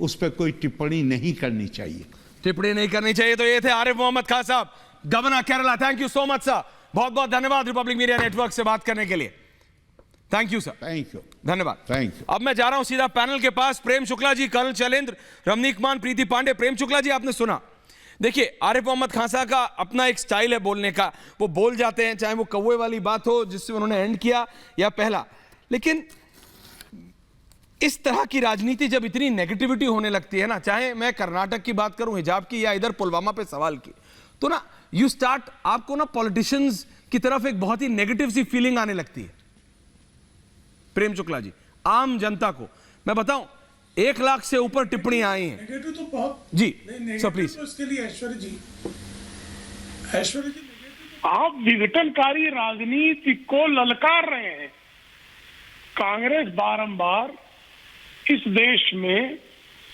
उस पर कोई टिप्पणी नहीं करनी चाहिए। टिप्पणी नहीं करनी चाहिए। तो ये थे आरिफ मोहम्मद खान साहब, governor Kerala. Thank you so much sir, बहुत बहुत धन्यवाद रिपब्लिक मीडिया नेटवर्क से बात करने के लिए। Thank you sir. Thank you, धन्यवाद। Thank you. अब मैं जा रहा हूं सीधा पैनल के पास। प्रेम शुक्ला जी, कर्नल शैलेंद्र, रमनीक मान, प्रीति पांडे। प्रेम शुक्ला जी, आपने सुना, देखिए आरिफ मोहम्मद खान साहब का अपना एक स्टाइल है बोलने का, वो बोल जाते हैं, चाहे वो कौवे वाली बात हो जिससे उन्होंने एंड किया या पहला, लेकिन इस तरह की राजनीति जब इतनी नेगेटिविटी होने लगती है ना, चाहे मैं कर्नाटक की बात करूं, हिजाब की, या इधर पुलवामा पे सवाल की, तो ना यू स्टार्ट, आपको ना पॉलिटिशियंस की तरफ एक बहुत ही नेगेटिव सी फीलिंग आने लगती है। प्रेम शुक्ला जी, आम जनता को मैं बताऊं, 1 लाख से ऊपर टिप्पणियां आई हैं। नेगेटिव तो बहुत जी नहीं, सर प्लीज। तो इसके लिए ऐश्वर्य जी आप विघटनकारी राजनीति को ललकार रहे हैं। कांग्रेस बारंबार इस देश में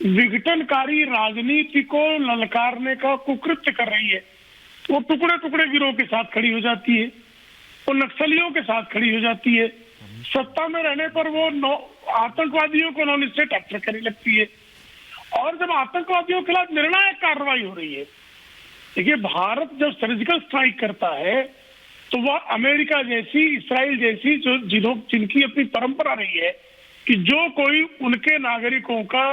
विघटनकारी राजनीति को ललकारने का कुकृत्य कर रही है। वो टुकड़े टुकड़े गिरोह के साथ खड़ी हो जाती है, वो नक्सलियों के साथ खड़ी हो जाती है, सत्ता में रहने पर वो आतंकवादियों को नॉन स्टेट एक्टर करने लगती है। और जब आतंकवादियों के खिलाफ निर्णायक कार्रवाई हो रही है, देखिए भारत जब सर्जिकल स्ट्राइक करता है तो वह अमेरिका जैसी, इसराइल जैसी जिनकी अपनी परंपरा रही है कि जो कोई उनके नागरिकों का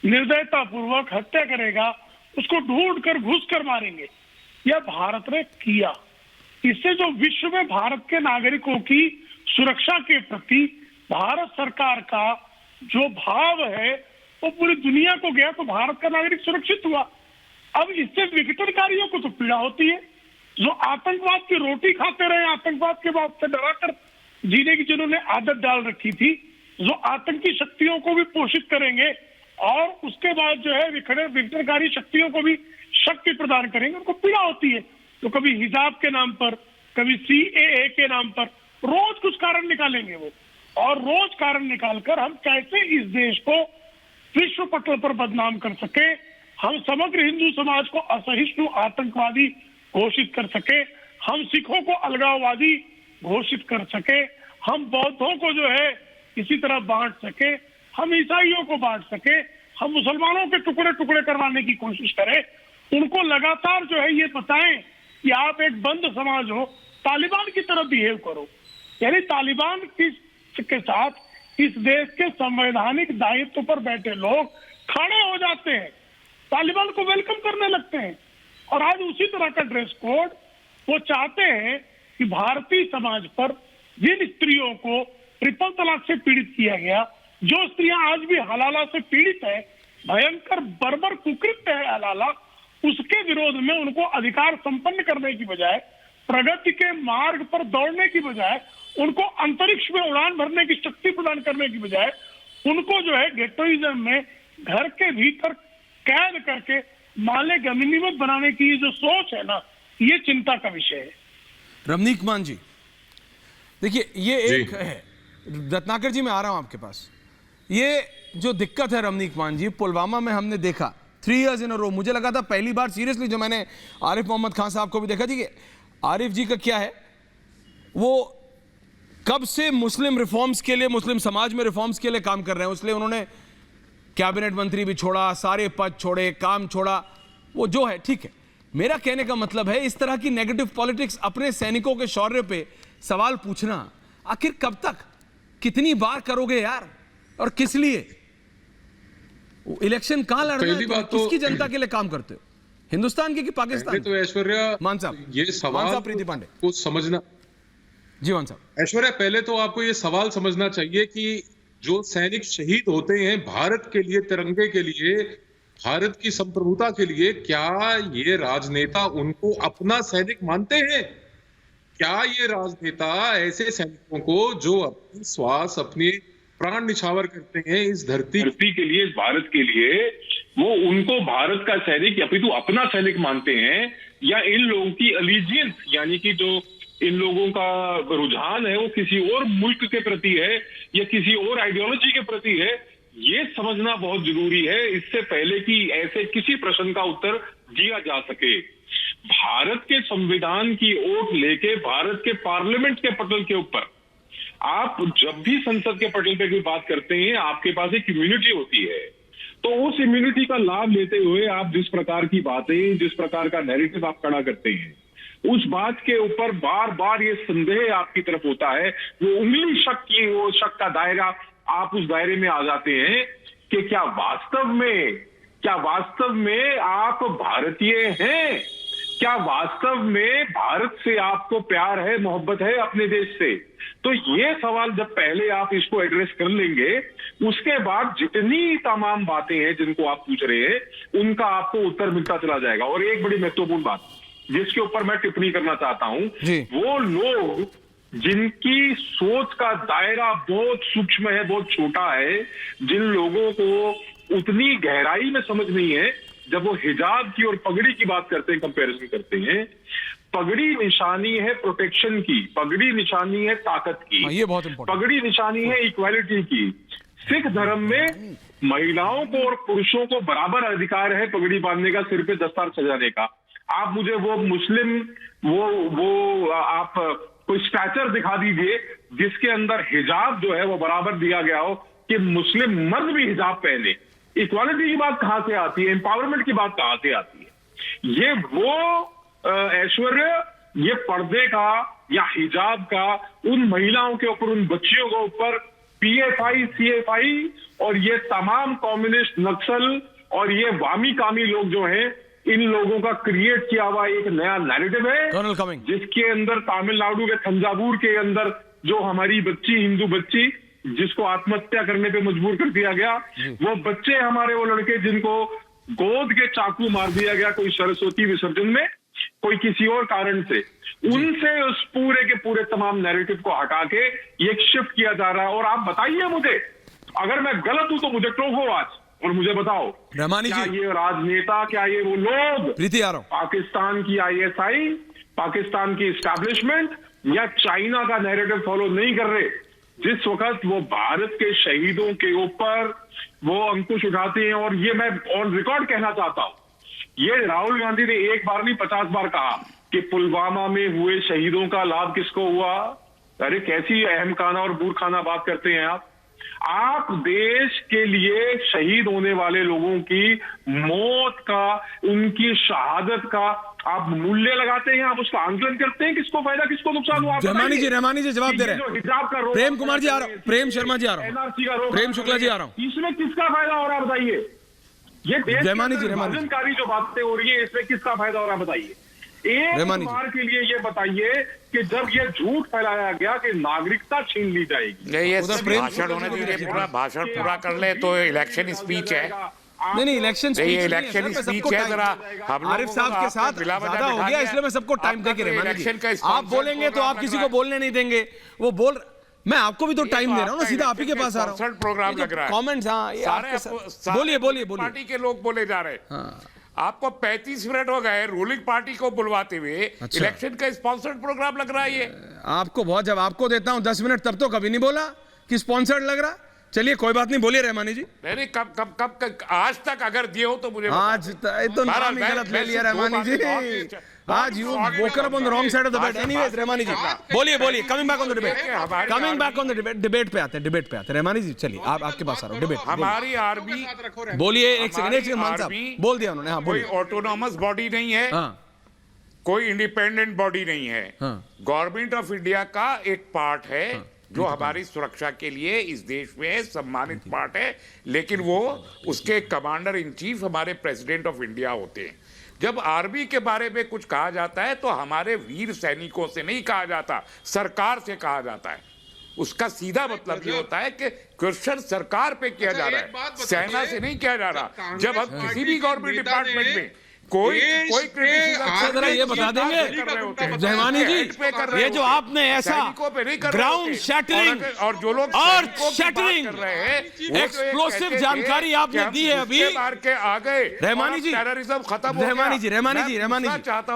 निर्दयता पूर्वक हत्या करेगा उसको ढूंढ कर घुस कर मारेंगे, यह भारत ने किया। इससे जो विश्व में भारत के नागरिकों की सुरक्षा के प्रति भारत सरकार का जो भाव है वो पूरी दुनिया को गया, तो भारत का नागरिक सुरक्षित हुआ। अब इससे विघटनकारियों को तो पीड़ा होती है, जो आतंकवाद की रोटी खाते रहे, आतंकवाद के बाद से डराकर जीने की जिन्होंने आदत डाल रखी थी, जो आतंकी शक्तियों को भी पोषित करेंगे और उसके बाद जो है विघटनकारी शक्तियों को भी शक्ति प्रदान करेंगे, उनको पीड़ा होती है। तो कभी हिजाब के नाम पर, कभी CAA के नाम पर रोज कुछ कारण निकालेंगे वो, और रोज कारण निकालकर हम कैसे इस देश को विश्व पटल पर बदनाम कर सके, हम समग्र हिंदू समाज को असहिष्णु आतंकवादी घोषित कर सके, हम सिखों को अलगाववादी घोषित कर सके, हम बौद्धों को जो है इसी तरह बांट सके, हम ईसाइयों को बांट सके, हम मुसलमानों के टुकड़े टुकड़े करवाने की कोशिश करें, उनको लगातार जो है ये बताएं कि आप एक बंद समाज हो, तालिबान की तरह बिहेव करो। यानी तालिबान के साथ इस देश के संवैधानिक दायित्व पर बैठे लोग खड़े हो जाते हैं, तालिबान को वेलकम करने लगते हैं। और आज उसी तरह का ड्रेस कोड वो चाहते हैं कि भारतीय समाज पर जिन स्त्रियों को ट्रिपल तलाक से पीड़ित किया गया, जो स्त्रियां आज भी हलाला से पीड़ित है, भयंकर बर्बर कुकृत्य है हलाला, उसके विरोध में उनको अधिकार संपन्न करने की बजाय, प्रगति के मार्ग पर दौड़ने की बजाय, उनको अंतरिक्ष में उड़ान भरने की शक्ति प्रदान करने की बजाय, उनको जो है गेटोइज्म में घर के भीतर कैद करके माले गनीमत बनाने की जो सोच है ना, ये चिंता का विषय है। रमनीक मान जी, देखिए ये एक है, रत्नाकर जी मैं आ रहा हूं आपके पास। ये जो दिक्कत है रमनीक मान जी, पुलवामा में हमने देखा 3 years in a row, मुझे लगा था पहली बार सीरियसली जो मैंने आरिफ मोहम्मद खान साहब को भी देखा जी, आरिफ जी का क्या है, वो कब से मुस्लिम रिफॉर्म्स के लिए, मुस्लिम समाज में रिफॉर्म्स के लिए काम कर रहे हैं, इसलिए उन्होंने कैबिनेट मंत्री भी छोड़ा, सारे पद छोड़े, काम छोड़ा, वो जो है ठीक है। मेरा कहने का मतलब है इस तरह की नेगेटिव पॉलिटिक्स, अपने सैनिकों के शौर्य पे सवाल पूछना आखिर कब तक, कितनी बार करोगे यार, और किस लिए? इलेक्शन कहां लड़ना है, तो किसकी जनता के लिए काम करते हो, हिंदुस्तान की कि पाकिस्तान? तो ऐश्वर्या मान साहब, ये सवाल प्रीति पांडे को समझना, जी मान साहब। ऐश्वर्या पहले तो आपको ये सवाल समझना चाहिए कि जो सैनिक शहीद होते हैं भारत के लिए, तिरंगे के लिए, भारत की संप्रभुता के लिए, क्या ये राजनेता उनको अपना सैनिक मानते हैं? क्या ये राजनेता ऐसे सैनिकों को जो अपनी श्वास, अपने प्राण निछावर करते हैं इस धरती के लिए, इस भारत के लिए, वो उनको भारत का सैनिक या फिर तो अपना सैनिक मानते हैं, या इन लोगों की अलीजियंस यानी कि जो इन लोगों का रुझान है वो किसी और मुल्क के प्रति है या किसी और आइडियोलॉजी के प्रति है, ये समझना बहुत जरूरी है, इससे पहले कि ऐसे किसी प्रश्न का उत्तर दिया जा सके। भारत के संविधान की ओट लेके भारत के पार्लियामेंट के पटल के ऊपर आप जब भी संसद के पटल पे कोई बात करते हैं, आपके पास एक इम्यूनिटी होती है, तो उस इम्यूनिटी का लाभ लेते हुए आप जिस प्रकार की बातें, जिस प्रकार का नैरेटिव आप खड़ा करते हैं, उस बात के ऊपर बार बार ये संदेह आपकी तरफ होता है, वो उंगली शक की, वो शक का दायरा, आप उस दायरे में आ जाते हैं कि क्या वास्तव में आप भारतीय हैं? क्या वास्तव में भारत से आपको प्यार है, मोहब्बत है अपने देश से? तो ये सवाल जब पहले आप इसको एड्रेस कर लेंगे, उसके बाद जितनी तमाम बातें हैं जिनको आप पूछ रहे हैं, उनका आपको उत्तर मिलता चला जाएगा। और एक बड़ी महत्वपूर्ण बात जिसके ऊपर मैं टिप्पणी करना चाहता हूं, वो लोग जिनकी सोच का दायरा बहुत सूक्ष्म है, बहुत छोटा है, जिन लोगों को उतनी गहराई में समझ नहीं है, जब वो हिजाब की और पगड़ी की बात करते हैं, कंपैरिजन करते हैं, पगड़ी निशानी है प्रोटेक्शन की, पगड़ी निशानी है ताकत की, ये बहुत इंपॉर्टेंट, पगड़ी निशानी है इक्वालिटी की। सिख धर्म में महिलाओं को और पुरुषों को बराबर अधिकार है पगड़ी बांधने का, सिर पे दस्तार सजाने का। आप मुझे वो मुस्लिम वो आप कोई स्टैचर दिखा दीजिए जिसके अंदर हिजाब जो है वो बराबर दिया गया हो कि मुस्लिम मर्द भी हिजाब पहने। इक्वालिटी की बात कहां से आती है, एम्पावरमेंट की बात कहां से आती है? ये वो ऐश्वर्य, ये पर्दे का या हिजाब का उन महिलाओं के ऊपर, उन बच्चियों के ऊपर पीएफआई, सीएफआई और ये तमाम कम्युनिस्ट, नक्सल और ये वामी कामी लोग जो हैं, इन लोगों का क्रिएट किया हुआ एक नया नैरेटिव है, जिसके अंदर तमिलनाडु के थंजावुर के अंदर जो हमारी बच्ची, हिंदू बच्ची जिसको आत्महत्या करने पे मजबूर कर दिया गया, वो बच्चे हमारे, वो लड़के जिनको गोद के चाकू मार दिया गया कोई सरस्वती विसर्जन में, कोई किसी और कारण से, उनसे उस पूरे के पूरे तमाम नैरेटिव को हटा के ये शिफ्ट किया जा रहा है। और आप बताइए मुझे, अगर मैं गलत हूं तो मुझे टोको आज और मुझे बताओ, क्या ये राजनेता, क्या ये वो लोग पाकिस्तान की आईएसआई, पाकिस्तान की एस्टैब्लिशमेंट या चाइना का नैरेटिव फॉलो नहीं कर रहे? जिस वक्त वो भारत के शहीदों के ऊपर वो अंकुश उठाते हैं, और ये मैं ऑन रिकॉर्ड कहना चाहता हूं, ये राहुल गांधी ने एक बार नहीं 50 बार कहा कि पुलवामा में हुए शहीदों का लाभ किसको हुआ। अरे कैसी अहमखाना और बूरखाना बात करते हैं आप। आप देश के लिए शहीद होने वाले लोगों की मौत का, उनकी शहादत का आप मूल्य लगाते हैं, आप उसका आंकलन करते हैं, किसको फायदा किसको नुकसान हुआ? रहमानी जी जवाब दे रहे हैं। प्रेम कुमार जी आ रहा हूं, प्रेम शर्मा जी आ रहा हूं, एनआरसी का रोक, प्रेम शुक्ला जी आ रहा हूं। इसमें किसका फायदा हो रहा है बताइए? ये देश रहमानी जी विभाजनकारी जो बातें हो रही है, इसमें किसका फायदा हो रहा है बताइए? एक बार के लिए ये बताइए कि जब ये झूठ फैलाया गया कि नागरिकता छीन ली जाएगी, ये भाषण होने दीजिए, पूरा भाषण पूरा कर ले तो इलेक्शन स्पीच है। नहीं, इलेक्शन स्पीच है। जरा आरिफ साहब के साथ ज्यादा हो गया, इसलिए मैं सबको टाइम देके आप बोलेंगे तो आप किसी को बोलने नहीं देंगे। वो बोल, मैं आपको भी तो टाइम दे रहा हूँ ना, सीधा आप ही के पास आ रहा हूँ। प्रोग्राम लग रहा है, कमेंट्स, हाँ, बोलिए पार्टी के लोग बोले जा रहे हैं। आपको 35 मिनट हो गए रूलिंग पार्टी को बुलवाते हुए। इलेक्शन का स्पॉन्सर्ड प्रोग्राम लग रहा है ये। आपको बहुत, जब आपको देता हूं 10 मिनट तब तो कभी नहीं बोला कि स्पॉन्सर्ड लग रहा। चलिए कोई बात नहीं, बोलिए रहमानी जी। नहीं, कब आज तक अगर दिए हो तो मुझे आज तो नाम ही गलत ले लिया रहमानी जी। आज you woken up on the wrong side of the bed. Anyways Rahmani ji बोलिए, coming back on the debate, debate पे आते हैं रहमानी जी। चलिए आप, आपके पास आ रहा हूं, डिबेट। हमारी आर्मी, बोलिए, एक सेकंड मान साहब बोल दिया उन्होंने। हाँ बोलिए। कोई ऑटोनॉमस बॉडी नहीं है, कोई इंडिपेंडेंट बॉडी नहीं है, गवर्नमेंट ऑफ इंडिया का एक पार्ट है जो हमारी सुरक्षा के लिए इस देश में सम्मानित पार्ट है, लेकिन वो उसके कमांडर इन चीफ हमारे प्रेसिडेंट ऑफ इंडिया होते हैं। जब आर्मी के बारे में कुछ कहा जाता है तो हमारे वीर सैनिकों से नहीं कहा जाता, सरकार से कहा जाता है। उसका सीधा मतलब ये होता है कि क्वेश्चन सरकार पे किया जा रहा है, सेना से नहीं किया जा रहा। जब हम किसी भी गवर्नमेंट डिपार्टमेंट में कोई जरा ये बता देंगे रहमानी जी, ये जो आपने ऐसा ग्राउंड शैटरिंग और जो लोग और शैटरिंग एक्सप्लोसिव जानकारी आपने दी है अभी आ गए रहमानी जी, टेररिज्म खत्म, रहमानी जी,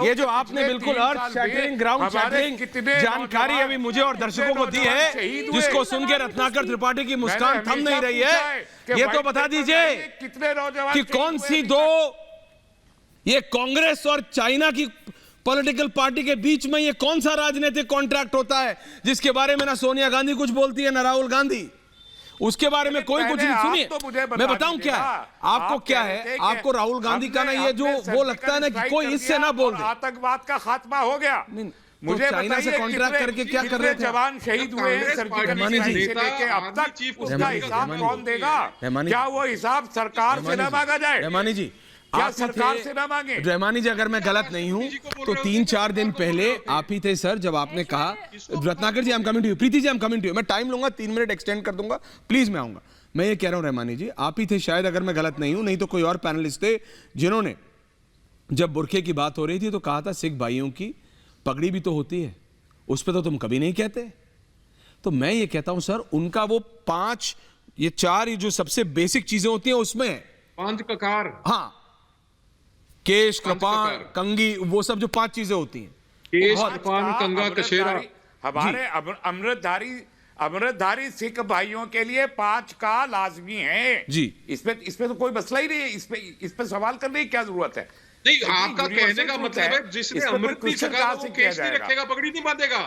ये जो आपने बिल्कुल अर्थ शैटरिंग, ग्राउंड शैटरिंग जानकारी अभी मुझे और दर्शकों को दी है, जिसको सुन के रत्नाकर त्रिपाठी की मुस्कान थम नहीं रही है। ये तो बता दीजिए कितने नौजवान कि कौन सी दो, ये कांग्रेस और चाइना की पॉलिटिकल पार्टी के बीच में ये कौन सा राजनीतिक कॉन्ट्रैक्ट होता है जिसके बारे में ना सोनिया गांधी कुछ बोलती है ना राहुल गांधी, उसके बारे में कोई कुछ नहीं। सुनिए तो मैं बताऊं क्या है आपको, क्या है आपको राहुल गांधी का ना ये जो वो लगता है ना कि कोई इससे ना बोल दे। आतंकवाद का खात्मा हो गया। मुझे चाइना से कॉन्ट्रैक्ट करके क्या कर रहे थे? जवान शहीद हुए हैं सर्जिकल स्ट्राइक से लेके अब तक, उसका हिसाब कौन देगा? क्या वो हिसाब सरकार से ना मांगा जाए? रहमानी जी, क्या सरकार से ना मांगे? रहमानी जी, अगर मैं गलत नहीं हूं तो 3-4 दिन पहले आप ही थे सर जब आपने कहा, Ratnakar ji I am coming to you, Preeti ji I am coming to you, मैं टाइम लूंगा 3 मिनट एक्सटेंड कर दूंगा, प्लीज मैं आऊंगा। मैं ये कह रहा हूं रहमानी जी, आप ही थे शायद, अगर मैं गलत नहीं हूं, नहीं तो कोई और पैनलिस्ट थे, जिन्होंने जब बुरखे की बात हो रही थी तो कहा था सिख भाइयों की पगड़ी भी तो होती है, उस पर तो तुम कभी नहीं कहते। तो मैं ये कहता हूं सर, उनका वो 5 ये 4 जो सबसे बेसिक चीजें होती हैं उसमें 5 ककार, हाँ, केश, कृपाण, कंगी, वो सब जो 5 चीजें होती हैं, केश, कृपाण, कंगा, कशेरा, हमारे अमृतधारी सिख भाइयों के लिए 5 का लाजमी है जी। इसमें तो कोई मसला ही नहीं है, इस पे सवाल करने की क्या जरूरत है? नहीं, आपका कहने का मतलब है जिसने अमृत नहीं छका वो केश नहीं रखेगा, पगड़ी नहीं बांधेगा।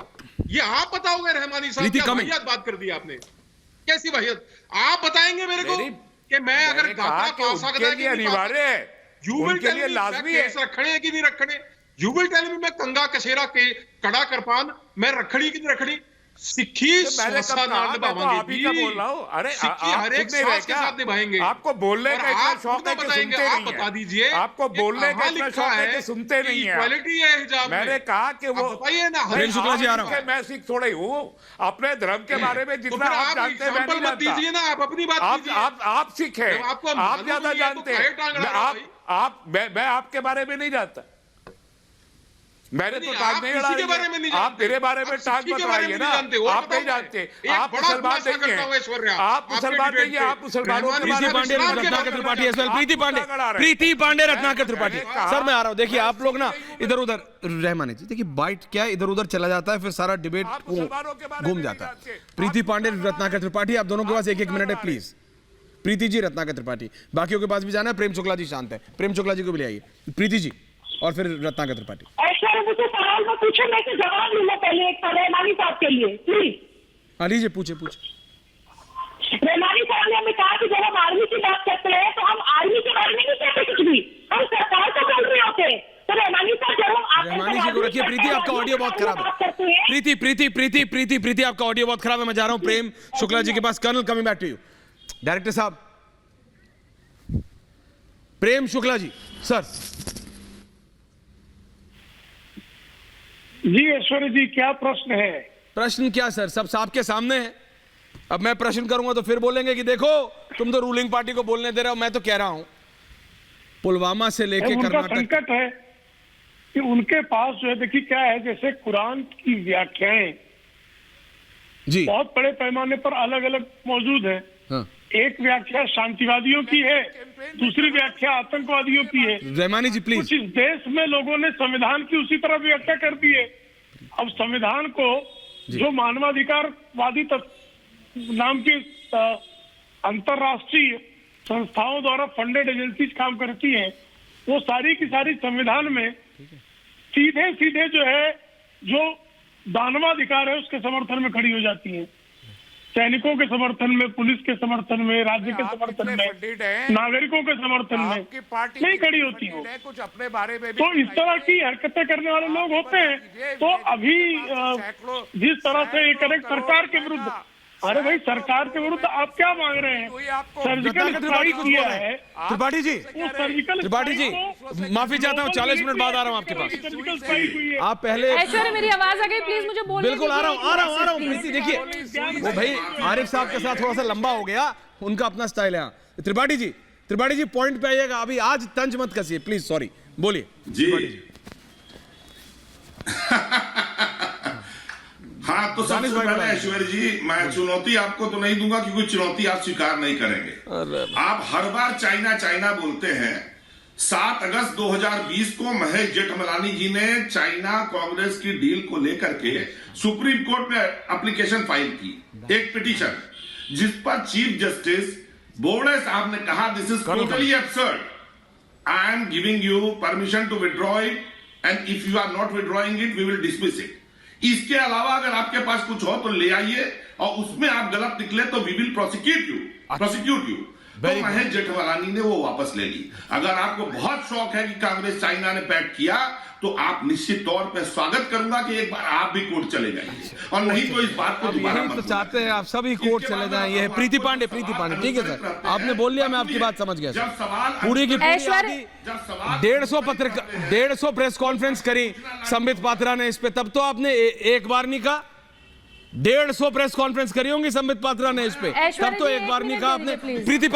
ये आप बताओगे रहमानी साहब, क्या वाहियात बात कर दी आपने, कैसी वाहियात? आप बताएंगे मेरे को कि मैं अगर अनिवार्य है, उनके लिए लाजमी है, रखने की नहीं रखने, यू विल टेल मी मैं कंगा कसेरा के कड़ा करपान मैं रखड़ी की नहीं रखड़ी, सिक्खी मैंने कब कहा, मैं तो आप ही का बोल रहा हूँ। अरे हर एक सास के साथ निभाएंगे। आपको बोलने का इतना शौक है कि सुनते नहीं बता दीजिए, आपको बोलने का इतना शौक है कि सुनते नहीं है। इक्वालिटी है हिजाब में। मैंने कहा कि वो बताइए ना, शुक्ला जी आ रहा हूं। मैं सिख थोड़े हूँ, अपने धर्म के बारे में जितना आप जानते हैं मैं नहीं दीजिए ना, आप अपनी बात आप सिख हैं, आप ज्यादा जानते हैं, मैं आपके बारे में नहीं जानता, मैंने तो टांग नहीं अड़ा रही है। आप मेरे बारे में टांग मत अड़ाइए ना, आप नहीं जानते, आप मुसलमान नहीं हैं, आप मुसलमान नहीं हैं, आप मुसलमानों के बारे में पांडे रत्नाकर त्रिपाठी एस वेल, प्रीति पांडे रत्नाकर त्रिपाठी। सर मैं आ रहा हूं, देखिए आप लोग ना इधर उधर, रहमानी जी देखिए बाइट क्या है, इधर उधर चला जाता है, फिर सारा डिबेट घूम जाता है। प्रीति पांडे रत्नाकर त्रिपाठी, आप दोनों के पास एक मिनट है प्लीज। प्रीति जी रत्नाकर त्रिपाठी, बाकियों के पास भी जाना है। प्रेम शुक्ला जी शांत है, प्रेम शुक्ला जी को भी ले आइए, प्रीति जी और फिर रत्नाकर त्रिपाठी। मुझे सवाल में पूछे, मैं तो जवाब लूंगा पहले एक रहमानी साहब के लिए प्लीज। हाँ लीजिए, पूछे। रहमानी साहब ने हमें कहा कि जब हम आर्मी की बात करते हैं तो हम आर्मी के बारे में नहीं कहते कुछ भी, हम सरकार को बोल रहे होते हैं। तो रहमानी साहब जब हम रहमानी जी को रखिए। प्रीति आपका ऑडियो बहुत खराब है। प्रीति आपका ऑडियो बहुत खराब है। मैं जा रहा हूं प्रेम शुक्ला जी के पास। Colonel coming back to you. Director साहब, प्रेम शुक्ला जी सर। जी ऐश्वर्य जी, क्या प्रश्न है? प्रश्न क्या सर, सब आपके सामने है। अब मैं प्रश्न करूंगा तो फिर बोलेंगे कि देखो तुम तो रूलिंग पार्टी को बोलने दे रहे हो। मैं तो कह रहा हूं पुलवामा से लेके कर्नाटक, संकट है कि उनके पास जो है, देखिए क्या है, जैसे कुरान की व्याख्याएं जी बहुत बड़े पैमाने पर अलग अलग मौजूद है। हाँ। एक व्याख्या शांतिवादियों की है, दूसरी व्याख्या आतंकवादियों की है। रहमानी जी प्लीज। कुछ इस देश में लोगों ने संविधान की उसी तरह व्याख्या कर दी है। अब संविधान को जो मानवाधिकारवादी नाम की अंतरराष्ट्रीय संस्थाओं द्वारा फंडेड एजेंसीज काम करती हैं, वो सारी की सारी संविधान में सीधे सीधे जो है, जो दानवाधिकार है उसके समर्थन में खड़ी हो जाती हैं। सैनिकों के समर्थन में, पुलिस के समर्थन में, राज्य के समर्थन में, नागरिकों के समर्थन में नहीं खड़ी होती हो। कुछ अपने बारे में तो इस तरह की हरकतें करने वाले लोग होते हैं। तो अभी जिस तरह से ये करेक्ट सरकार के विरुद्ध, अरे भाई सरकार के विरुद्ध आप क्या मांग रहे हैं? सर्जिकल स्ट्राइक किया है त्रिपाठी जी। सर्जिकल त्रिपाठी जी माफी चाहता हूँ, 40 मिनट बाद आ रहा हूँ आपके पास। सर्जिकल स्ट्राइक हुई है। आप पहले ऐश्वर्य मेरी आवाज आ गई, प्लीज मुझे बोलने बिल्कुल आ रहा हूँ। प्रीति देखिए वो भाई आरिफ साहब के साथ थोड़ा सा लंबा हो गया, उनका अपना स्टाइल है। त्रिपाठी जी पॉइंट पे आइएगा, अभी आज तंज मत कसिए प्लीज। सॉरी, बोलिए जी। हाँ, तो सबसे पहले ऐश्वर्य जी, मैं चुनौती आपको तो नहीं दूंगा क्योंकि चुनौती आप स्वीकार नहीं करेंगे। आप हर बार चाइना बोलते हैं। 7 अगस्त 2020 को महेश जेठमलानी जी ने चाइना कांग्रेस की डील को लेकर के सुप्रीम कोर्ट में एप्लीकेशन फाइल की, एक पिटीशन, जिस पर चीफ जस्टिस बोबड़े साहब ने कहा this is totally absurd, I am giving you permission to withdraw it and if you are not withdrawing it we will dismiss it. इसके अलावा अगर आपके पास कुछ हो तो ले आइए, और उसमें आप गलत निकले तो वी विल प्रोसिक्यूट यू। तो महेश जेठमलानी ने वो वापस ले ली। अगर आपको बहुत शौक है कि कांग्रेस चाइना ने पैक्ट किया, तो आप निश्चित तौर पे स्वागत करूंगा कि एक बार आप भी कोर्ट चले जाइए, और नहीं तो इस बात को दोबारा मत। तो चाहते हैं आप सभी कोर्ट चले जाएं। ये प्रीति पांडे ठीक है सर, आपने बोल लिया, मैं आपकी बात समझ गया। जब सवाल पूरी की पूरी 150 प्रेस कॉन्फ्रेंस करी संबित पात्रा ने इस पे, तब तो आपने एक बार नहीं कहा। 150 प्रेस कॉन्फ्रेंस करी होंगी संबित पात्रा ने इस पे, तब तो एक बार नहीं कहा आपने। प्रीति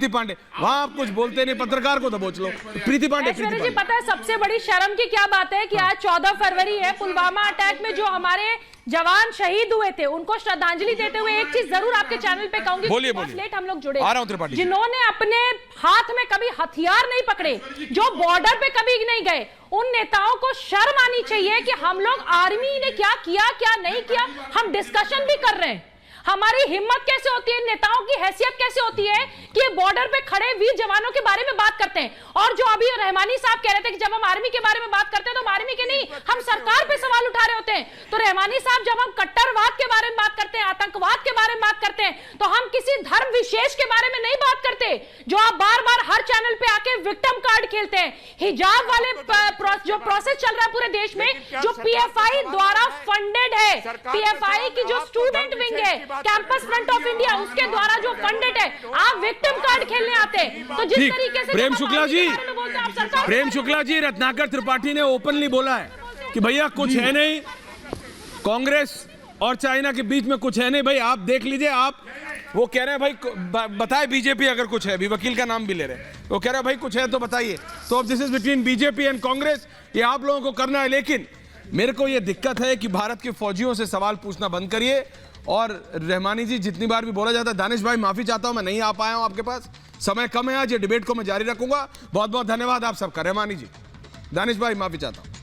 पांडे वहां आप कुछ बोलते नहीं, पत्रकार को दबोच लो। प्रीति पांडे जी, पता है सबसे बड़ी शर्म की क्या बात है कि आज 14 फरवरी है, पुलवामा अटैक में जो हमारे जवान शहीद हुए थे उनको श्रद्धांजलि देते हुए एक चीज जरूर आपके चैनल पे कहूंगी। बोलिए। लेट हम लोग जुड़े, आ रहा हूं त्रिपाठी। जिन्होंने अपने हाथ में कभी हथियार नहीं पकड़े, जो बॉर्डर पे कभी नहीं गए, उन नेताओं को शर्म आनी चाहिए कि हम लोग आर्मी ने क्या किया क्या नहीं किया हम डिस्कशन भी कर रहे हैं। हमारी हिम्मत कैसे होती है, नेताओं की हैसियत कैसे होती है कि ये बॉर्डर पे खड़े वीर जवानों के बारे में बात करते हैं। और जो अभी रहमानी साहब कह रहे थे कि जब हम आर्मी के बारे में बात करते हैं तो हम आर्मी के नहीं, हम सरकार पे सवाल उठा रहे होते हैं। तो रहमानी साहब, जब हम कट्टरवाद के बारे में बात करते हैं, आतंकवाद के बारे में बात करते हैं, तो हम किसी धर्म विशेष के बारे में नहीं बात करते, जो आप बार बार हर चैनल पे आके विक्टिम कार्ड खेलते हैं। हिजाब वाले जो प्रोसेस चल रहा है पूरे देश में, जो पीएफआई द्वारा फंडेड है, पीएफआई की जो स्टूडेंट विंग है, कैंपस फ्रंट ऑफ इंडिया, उसके द्वारा जो फंडेड है, आप विक्टिम कार्ड खेलने आते हैं। तो जिस तरीके से प्रेम शुक्ला जी, रत्नाकर त्रिपाठी ने ओपनली बोला है कि भैया कुछ है नहीं, कांग्रेस और चाइना के बीच में कुछ है नहीं। भाई आप देख लीजिए, आप वो कह रहे हैं भाई बताए बीजेपी अगर कुछ है, अभी वकील का नाम भी ले रहे हैं, वो कह रहे हैं भाई कुछ है तो बताइए। तो अब this is between BJP and Congress, ये आप लोगों को करना है। लेकिन मेरे को ये दिक्कत है कि भारत के फौजियों से सवाल पूछना बंद करिए। और रहमानी जी, जितनी बार भी बोला जाता है, दानिश भाई माफी चाहता हूं, मैं नहीं आ पाया हूं आपके पास, समय कम है आज, ये डिबेट को मैं जारी रखूंगा। बहुत बहुत धन्यवाद आप सबका। रहमानी जी, दानिश भाई माफी चाहता हूं।